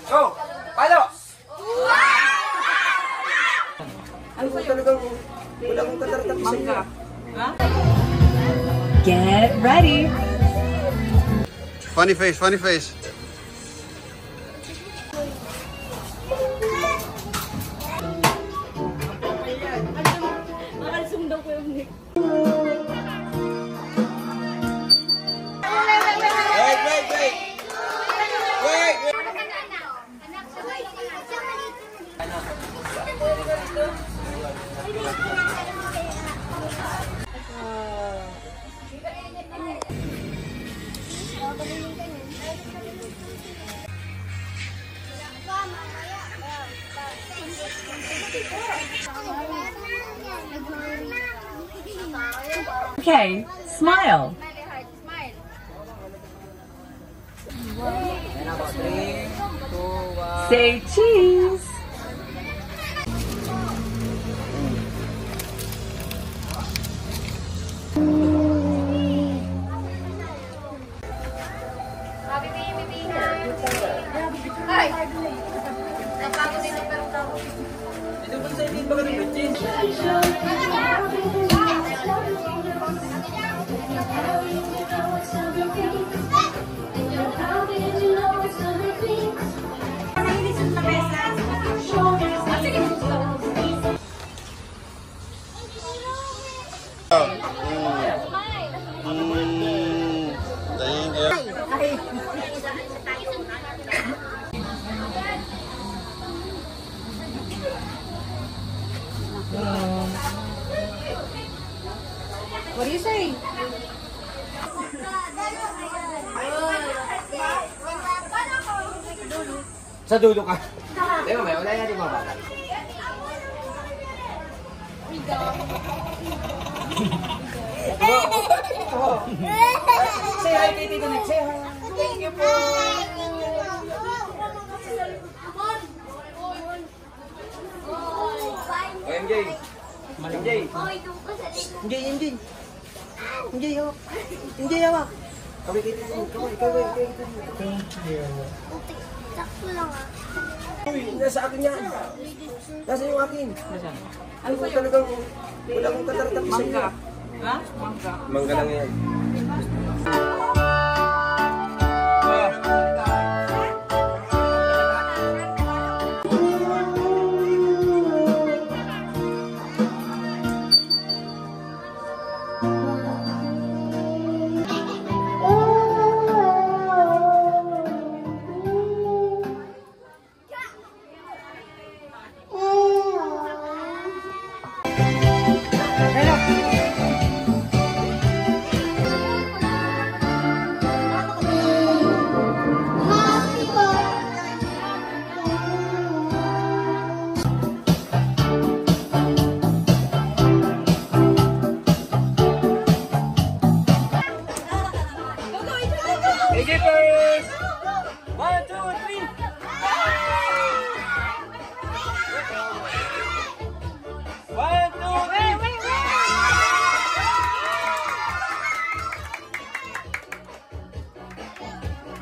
Go! Palo! Ano ko talagang wala akong tatartap sa inyo. Get ready. Funny face, funny face. Nakasundan ko yung Nick. Okay, smile. Say cheese. Ay! Napagod dito pero tao. Ito ba sa hindi ba ka nag-change? What do you say? Sa dulo ka. Di ba, may wala yan, di ba ba? Say hi kay Tito Nick, say hi. Thank you po. O, MJ. MJ. MJ. MJ, oh. MJ, hawak. Kaway kay Tito Nick, kaway. Thank you. Sakto lang Uy, nasa akin yan. Nasa yung akin. Ano ko talagang wala akong tatartap sa inyo. Ha? Mangga. Mangga lang yan.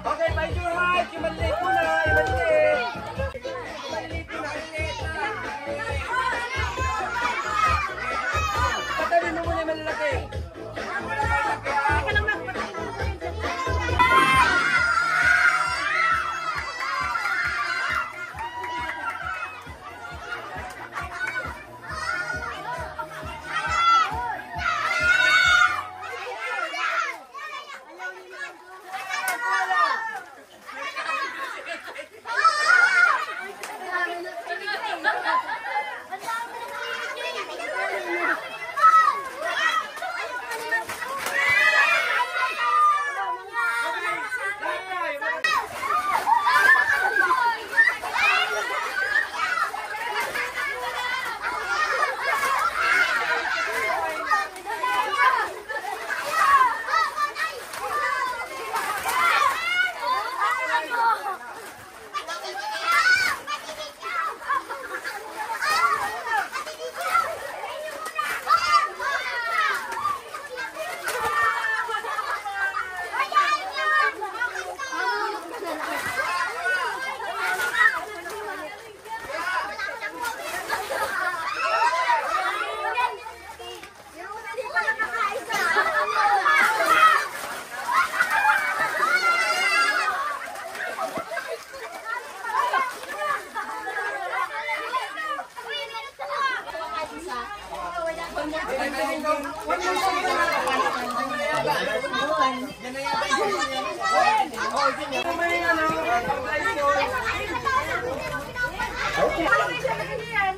Okay, by your heart, yung maliit mo na, yung maliit. Maliit mo na, maliit na. Patabi mo muna yung malalaki.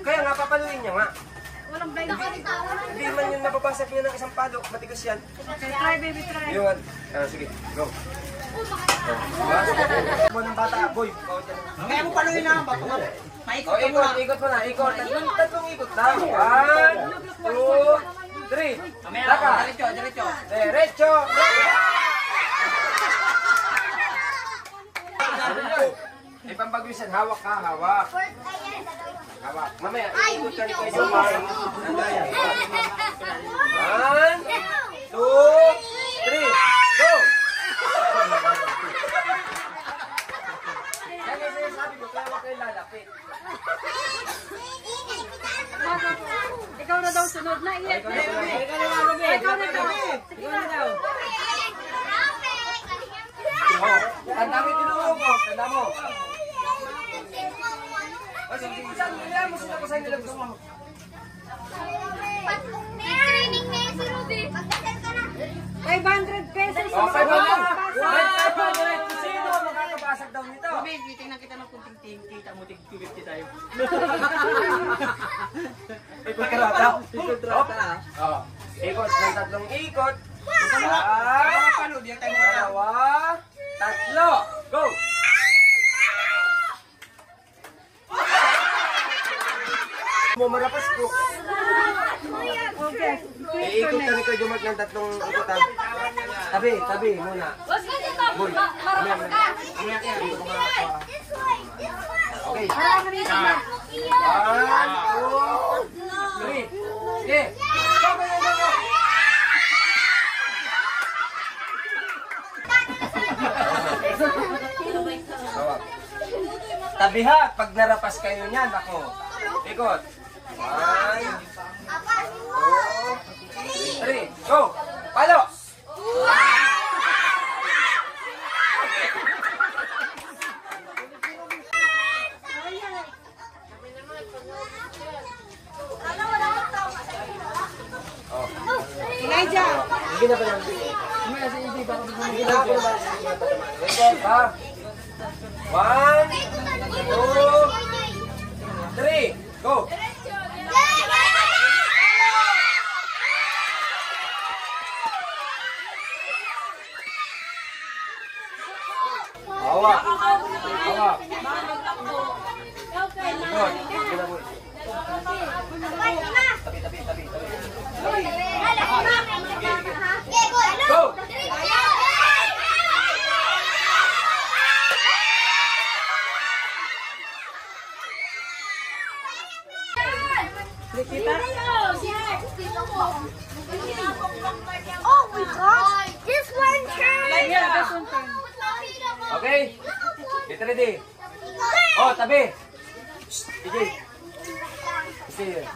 Kaya nga, papaluin niya nga. Walang blind. Hindi man yung napapasok niya ng isang palo. Matigas yan. Try, baby, try. Yung, sige, go. Boy ng bata, boy. Kaya mo paluin na, bato nga. Maikot Oh, ka muna. ikot mo na, ikot. Tatlong ikot lang. 1, 2, 3. Laka. Diretso, diretso. Derecho. Ay, pambagwisan. Hawak ka, hawak. Hawak. Mamaya, ikot ka ni Kuya Jomar. 1, 2, 3. Go! Yan yung sinasabi ko, kaya huwag kayo lalapit. Ikaw na daw sunod na. Iyak na. Ikaw na daw. Ikaw na daw. Oh, tanda mo yung tinuro mo. Tanda mo. O, sige, saan mo sila ko saan nila gusto mo. Training na si Ruby. Magdasal ka na. 500 pesos. O, 500. Sino ang makakabasag daw nito? Ruby, titingnan kita ng kunting ting. Kita mo, tig 250 tayo. Ikot rata. Ikot rata. Oh, ikot ng tatlong ikot. Paano, di tayo mga tao. 2, 3. Go! Mo marapas po. Okay. Iikot ka ni Kuya Jomar ng tatlong ikutan. Tabi, tabi muna. Boy, mamaya kaya dito ko makakuha. Okay. 1, 2, 3. Okay. Go, go, go, go. Hawak. Tabi ha, pag narapas kayo niyan, ako. Ikot. 1, 2, 3, go! Palo! Elijah. Hindi na ba yan? Hindi na ba yan? Record ha? 1, 2, 3, go! Hawak! Hawak! Ikot! Tabi, tabi, tabi, tabi. Go! Oh my gosh! This one turn! Yeah, this one turn. Okay? Get ready. Oh, tabi. DJ. Stay here.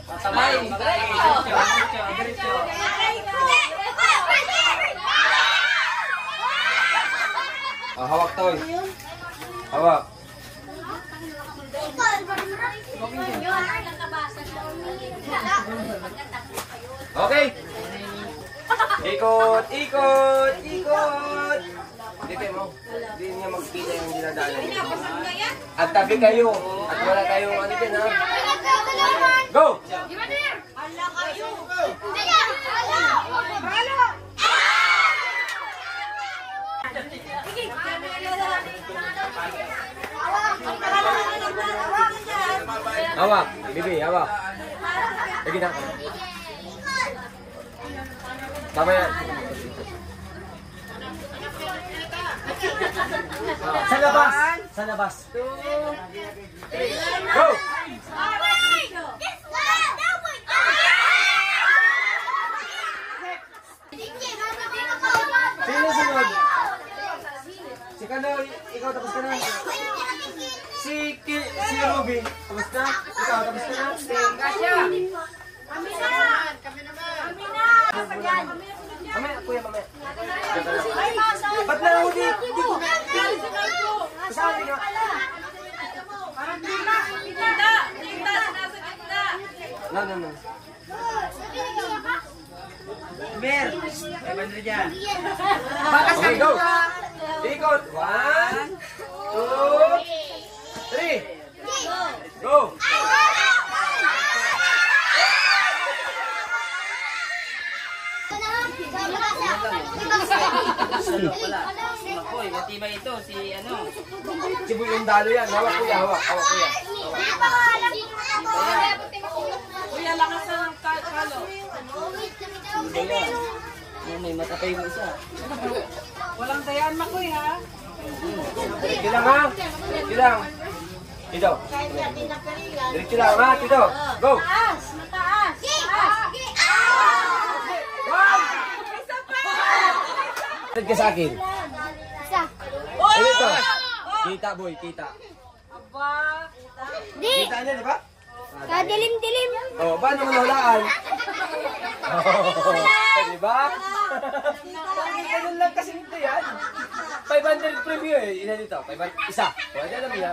Matamay. Diretso, diretso. Hawak toy. Hawak. Okay. Ikot, ikot, ikot. Hindi kayo mo. Hindi niya magkita yung dinadaanan niya. At tabi kayo. At wala kayong ano din ha. Go! Hawak. Bibi, hawak. Lagi na. Tama yan. Sa labas. Sa labas. Go! Sino sunod? Si Kano, ikaw tapos ka na. Si Ruby, tapos na? Ikaw, tapos ka na? Mamaya, kuya, mamaya. Ba't na ako di ko? Sabi nga. No. Mer, 500 yan. Okay, go. Ikot. 1, 2, 3. Go. Ako, matibay ito. Si ano? Si Boy yung dalo yan. Hawak kuya, hawak. Hawak kuya. Kuya, lakas ng kalo. May matapay mo isa. Walang dayaan makoy ha. Diretso lang ha. Diretso lang. Dito. Diretso lang ha. Dito. Go. Mataas! Mataas! Tag ka sa akin. Ay, ito. Kita, boy. Kita. Aba. Di! Kita niya, di ba? Kadilim-dilim! Oh, paano mo nahulaan? Oh, di ba? Ganun lang kasi ito yan. 500 preview eh. Ina dito. 500. Isa. Pwede alam niya.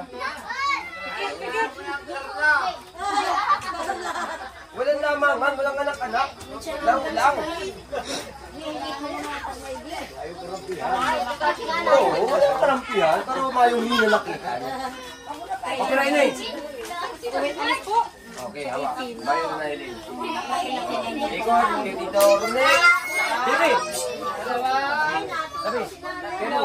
Walang lamangan. Walang anak-anak. Lang. Oo, walang karampihan. Pero mayong hinalakihan. Okay na inay. Okay, hawak. Bayo na Eileen. Ikot, kay Tito Runek. Bibi. Tabi. Kino.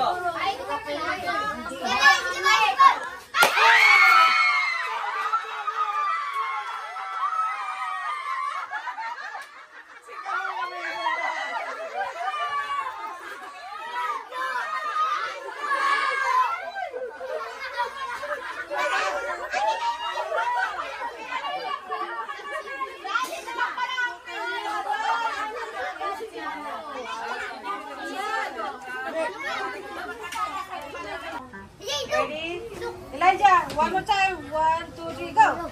Ready? Elijah, one more time. 1, 2, 3, go!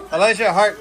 Elijah, heart.